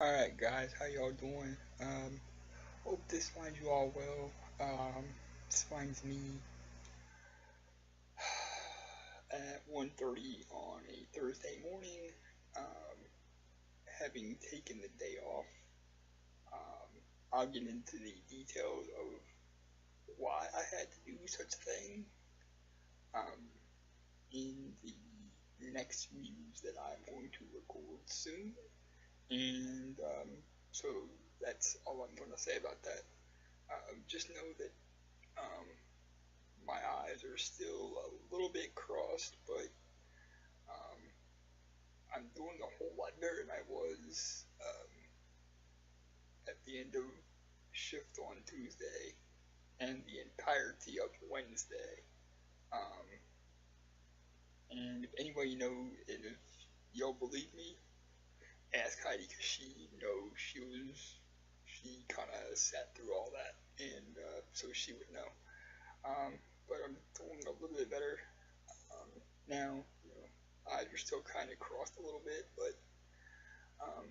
Alright guys, how y'all doing? Hope this finds you all well. This finds me at 1:30 on a Thursday morning, um, having taken the day off. I'll get into the details of why I had to do such a thing um, in the next news that I'm going to record soon. And so that's all I'm going to say about that. Just know that um, my eyes are still a little bit crossed, but um, I'm doing a whole lot better than I was at the end of shift on Tuesday and the entirety of Wednesday. Um, and if anybody knows, and if y'all believe me, ask Heidi because she kind of sat through all that, and so she would know. Um, but I'm doing a little bit better now. Eyes are still kind of crossed a little bit, but um,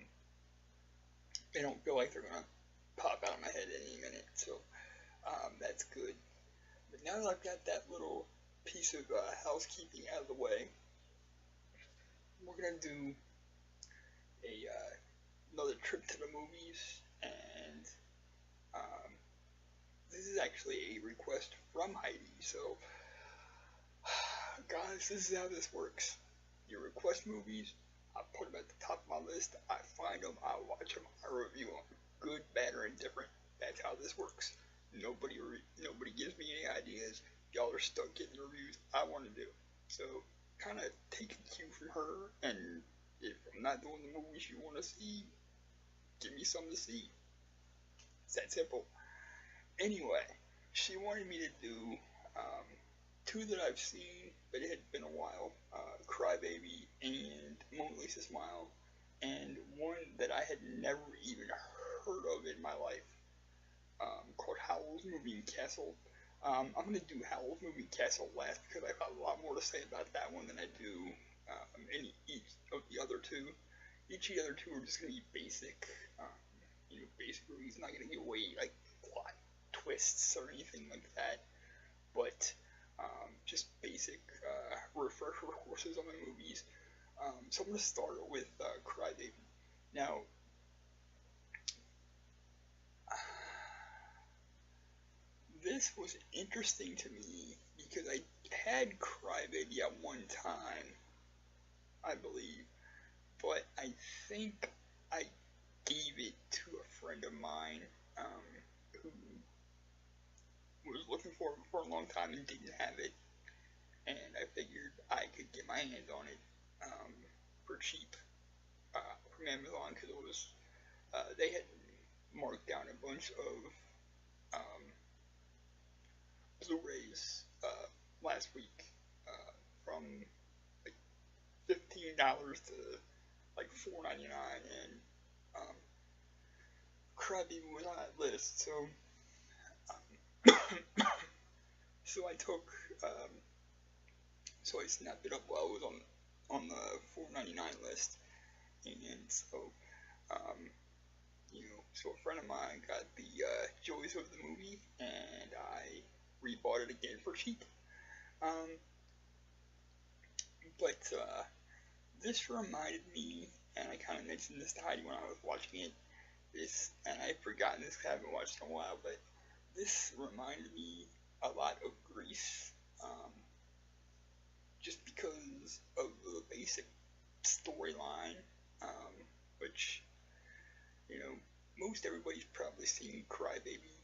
they don't feel like they're gonna pop out of my head any minute. So that's good. But now that I've got that little piece of housekeeping out of the way, we're gonna do another trip to the movies, and um, this is actually a request from Heidi. So, guys, this is how this works. You request movies, I put them at the top of my list. I find them, I watch them, I review them, good, bad, or indifferent. That's how this works. Nobody gives me any ideas. Y'all are stuck getting reviews I want to do. So kind of take a cue from her, and if I'm not doing the movies you want to see, give me something to see. It's that simple. Anyway, she wanted me to do um, two that I've seen, but it had been a while. Crybaby and Mona Lisa Smile, and one that I had never even heard of in my life, called Howell's Moving Castle. I'm going to do Howell's Moving Castle last because I've got a lot more to say about that one than I do any each of the other two. Each of the other two are just going to be basic, basic movies. Not going to give away like plot twists or anything like that, but just basic refresher courses on the movies. So I'm going to start with Crybaby. Now, this was interesting to me because I had Crybaby at one time, I believe, but I think I gave it to a friend of mine who was looking for it for a long time and didn't have it, and I figured I could get my hands on it for cheap from Amazon because it was they had marked down a bunch of um, Blu-rays last week from like $15 to like $4.99, and um, Crybaby was on that list. So so I took so I snapped it up while it was on the $4.99 list, and so um, so a friend of mine got the joys of the movie, and I rebought it again for cheap. Um, but this reminded me, and I kind of mentioned this to Heidi when I was watching it. And I've forgotten this because I haven't watched it in a while, but this reminded me a lot of Grease, just because of the basic storyline, which you know most everybody's probably seen Crybaby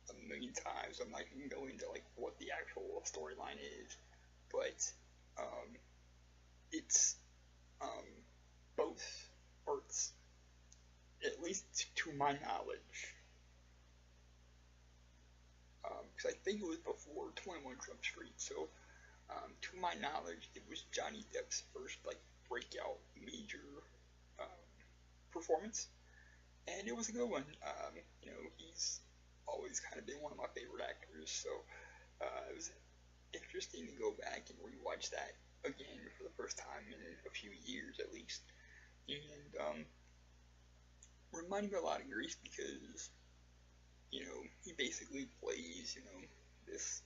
a million times. I'm not going to go into like what the actual storyline is, but um, it's um, both parts, at least to my knowledge, because I think it was before 21 Jump Street. So, to my knowledge, it was Johnny Depp's first like breakout major um, performance, and it was a good one. He's always kind of been one of my favorite actors, so it was interesting to go back and rewatch that again for the first time in a few years at least, and reminded me a lot of Grease because, he basically plays, this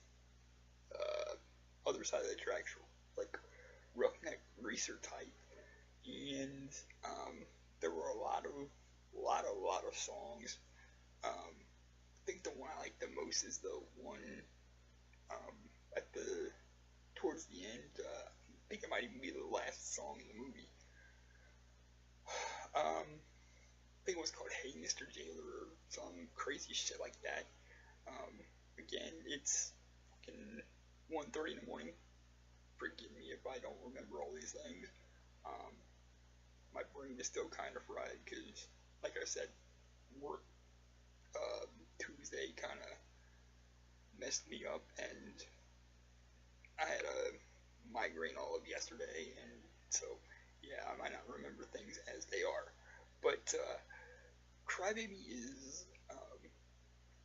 other side of the tracks, like roughneck greaser type, and there were a lot of songs. I think the one I like the most is the one um, at the towards the end. I think it might even be the last song in the movie. I think it was called "Hey Mr. Jailer" or some crazy shit like that. Again, it's fucking 1:30 in the morning. Forgive me if I don't remember all these things. Um, my brain is still kind of fried because, like I said, work Tuesday kind of messed me up, and I had a migraine all of yesterday, and so yeah, I might not remember things as they are. But Crybaby is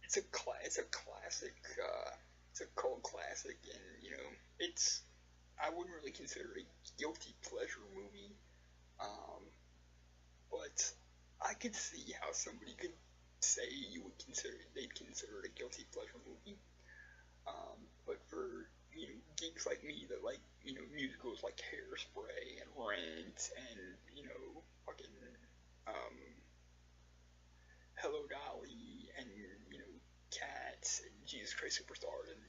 it's a classic, it's a cult classic, and it's I wouldn't really consider it a guilty pleasure movie, um, but I could see how somebody could say they'd consider it a guilty pleasure movie. But for geeks like me that like musicals like Hairspray and Rent and fucking um, Hello Dolly and Cats and Jesus Christ Superstar and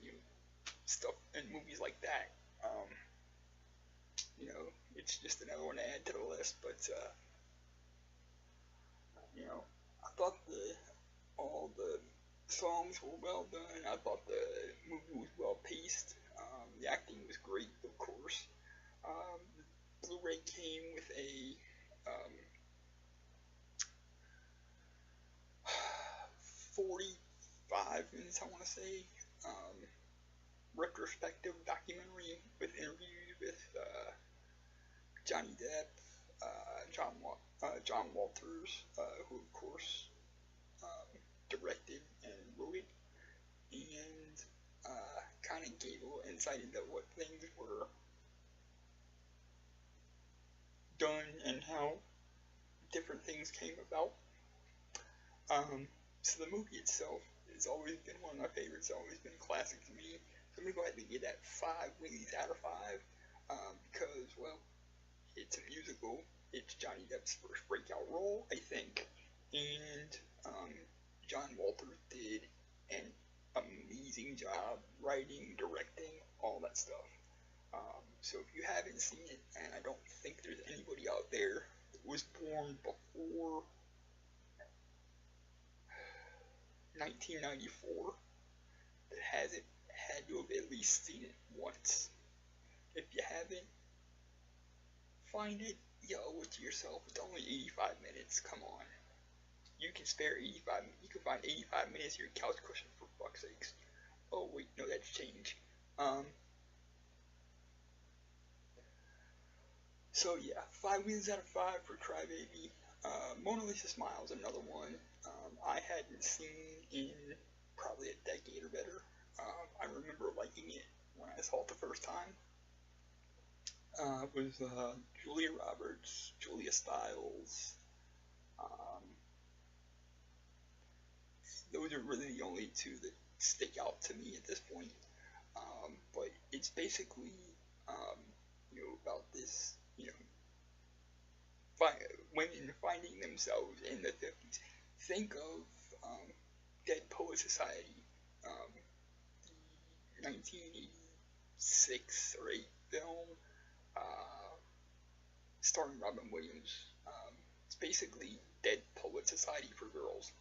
stuff and movies like that. Um, it's just another one to add to the list. But I thought all the songs were well done. I thought the movie was well paced. The acting was great, of course. The Blu-ray came with a 45 minutes, I want to say, retrospective documentary with interviews with Johnny Depp, John Walters, who of course directed and wrote it, and kind of gave a little insight into what things were done and how different things came about. So the movie itself has always been one of my favorites. It's always been a classic to me. So I'm gonna go ahead and give that 5 Wingies out of 5 because, well, it's a musical. It's Johnny Depp's first breakout role, I think, and John Walters did an amazing job writing, directing, all that stuff. So if you haven't seen it, and I don't think there's anybody out there that was born before 1994 that hasn't had to have at least seen it once. If you haven't, find it, you owe it to yourself. It's only 85 minutes, come on. You can spare 85 minutes. You can find 85 minutes of your couch cushion, for fuck's sakes. Oh wait, no, that's changed. So yeah, 5 wins out of 5 for Crybaby. Mona Lisa Smiles, another one I hadn't seen in probably a decade or better. I remember liking it when I saw it the first time. It was Julia Roberts, Julia Stiles. Those are really the only two that stick out to me at this point. But it's basically, about this, women finding themselves in the 50s. Think of Dead Poet Society, the 1986 or 8 film, starring Robin Williams. It's basically Dead Poet Society for girls.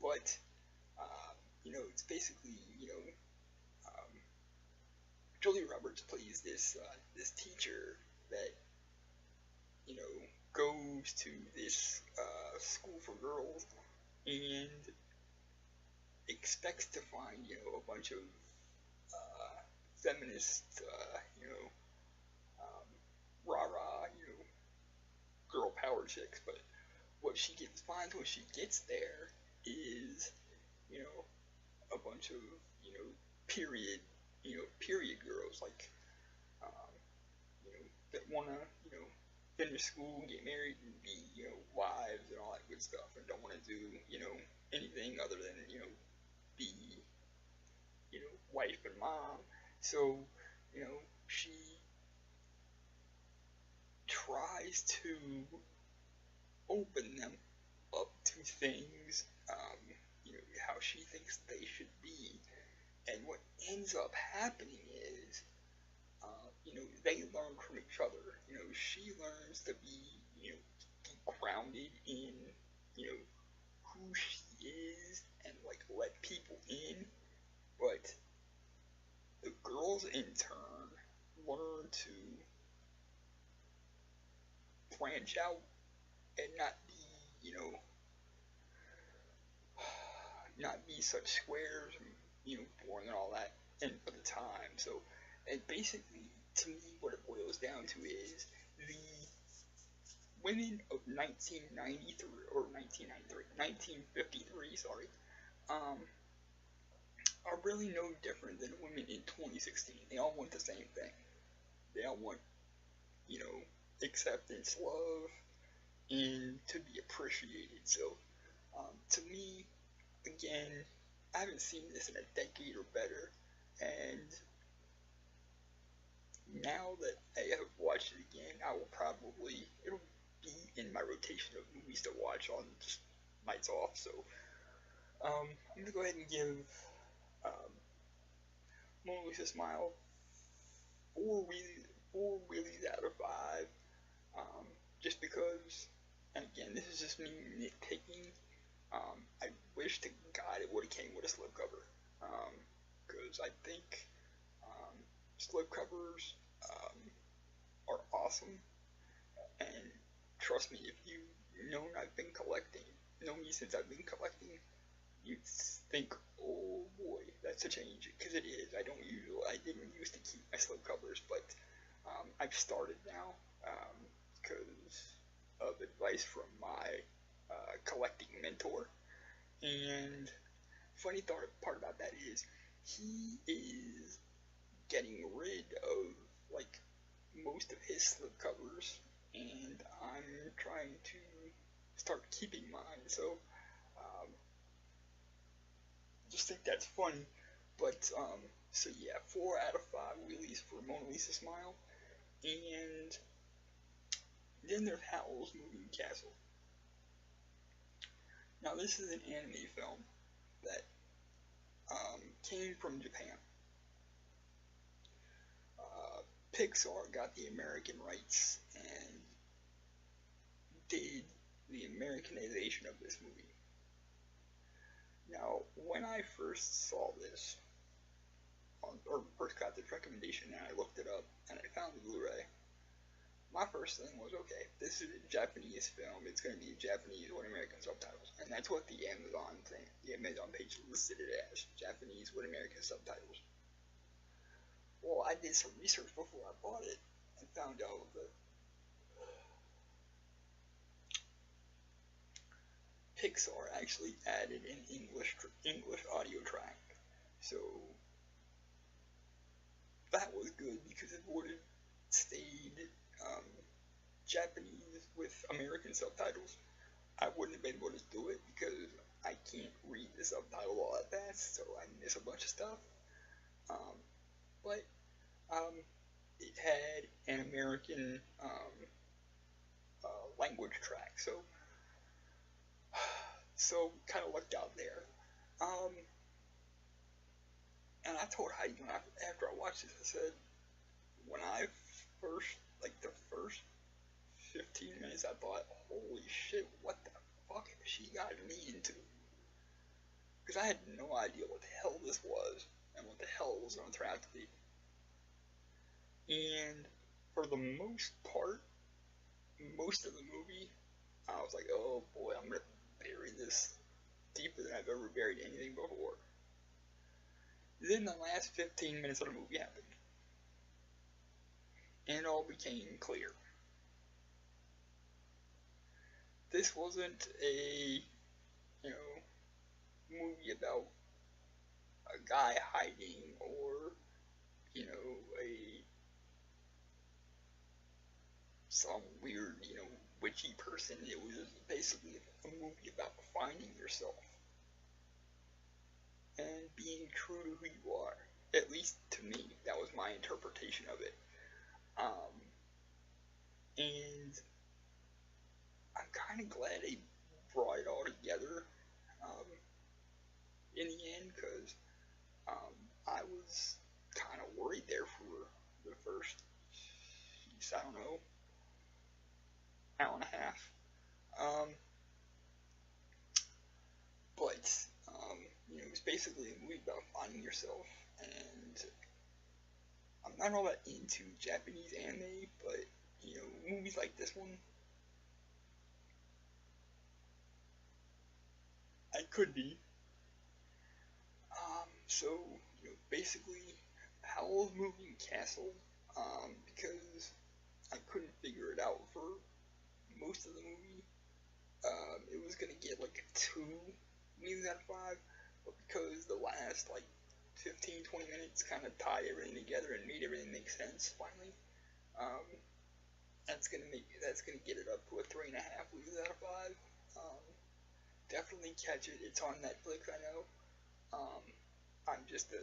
But it's basically, Julia Roberts plays this teacher that, goes to this school for girls and expects to find, a bunch of feminist, rah-rah, girl power chicks, but what she finds when she gets there is, a bunch of, period, period girls, like, that wanna, finish school, get married, and be, wives and all that and stuff, and don't want to do, anything other than, be, wife and mom. So, she tries to open them up to things, how she thinks they should be. And what ends up happening is, they learn from each other. She learns to be grounded in, who she is and, like, let people in. But the girls, in turn, learn to branch out and not be, not be such squares and, boring and all that, and for the time. So, and basically, to me, what it boils down to is the women of 1993, or 1953, sorry, are really no different than women in 2016. They all want the same thing. They all want, acceptance, love, and to be appreciated. So, to me, again, I haven't seen this in a decade or better, and now that I have watched it again, it'll be in my rotation of movies to watch on just nights off. So, I'm gonna go ahead and give Mona Lisa Smile 4 wheelies out of 5, just because, and again, this is just me nitpicking. I wish to God it would have came with a slipcover, because I think slipcovers are awesome, and trust me, if you know me since I've been collecting, you'd think, oh boy, that's a change, because it is. I didn't used to keep my slipcovers, but I've started now, because of advice from my collecting mentor. And funny part about that is he is getting rid of, like, most of his slipcovers, and I'm trying to start keeping mine. So just think that's funny. But so yeah, 4 out of 5 wheelies for Mona Lisa Smile. And then there's Howell's Moving Castle. Now this is an anime film that came from Japan. Pixar got the American rights and did the Americanization of this movie. Now, when I first saw this, or first got this recommendation and I looked it up and I found the Blu-ray, my first thing was, okay, this is a Japanese film, it's going to be Japanese with American subtitles. And that's what the Amazon page listed it as, Japanese with American subtitles. Well, I did some research before I bought it and found out that Pixar actually added an English audio track. So that was good, because it would have stayed Japanese with American subtitles, I wouldn't have been able to do it, because I can't read the subtitle all that fast, so I miss a bunch of stuff. But it had an American language track, so kind of lucked out there. And I told Heidi after I watched this, I said, when I first, like the first 15 minutes, I thought, holy shit, what the fuck has she got me into? Because I had no idea what the hell this was, and what the hell it was going to turn out to be. And for the most part, most of the movie, I was like, oh boy, I'm going to bury this deeper than I've ever buried anything before. Then the last 15 minutes of the movie happened, and it all became clear. This wasn't a, movie about a guy hiding, or, some weird, witchy person. It was basically a movie finding yourself and being true to who you are. At least to me, that was my interpretation of it. And I'm kind of glad they brought it all together in the end, because I was kind of worried there for the first, I don't know, hour and a half. But it's basically a movie about finding yourself, and I'm not all that into Japanese anime, but movies like this one, I could be. So basically, Howell's moving castle, because I couldn't figure it out for most of the movie. It was gonna get like a 2 Wheelies out of 5, but because the last like 15-20 minutes kind of tied everything together and made everything make sense finally, that's gonna get it up to a 3.5 Wheelies out of 5. Definitely catch it. It's on Netflix, I know. I'm just a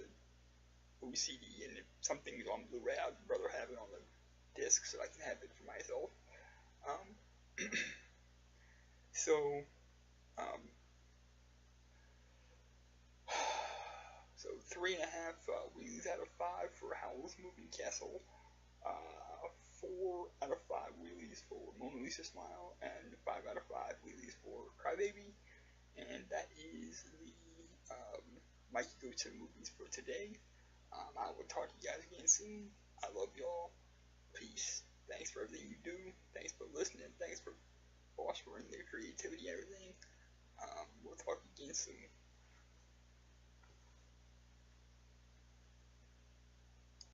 OCD, and if something's on Blu-ray, I'd rather have it on the disc so I can have it for myself. So, so 3.5 Wheelies out of 5 for Howl's Moving Castle. 4 out of 5 Wheelies for Mona Lisa Smile, and 5 out of 5 Wheelies for Crybaby. And that is the Mikey Go to the Movies for today. I will talk to you guys again soon. I love y'all. Peace. Thanks for everything you do. Thanks for listening. Thanks for fostering their creativity and everything. We'll talk again soon.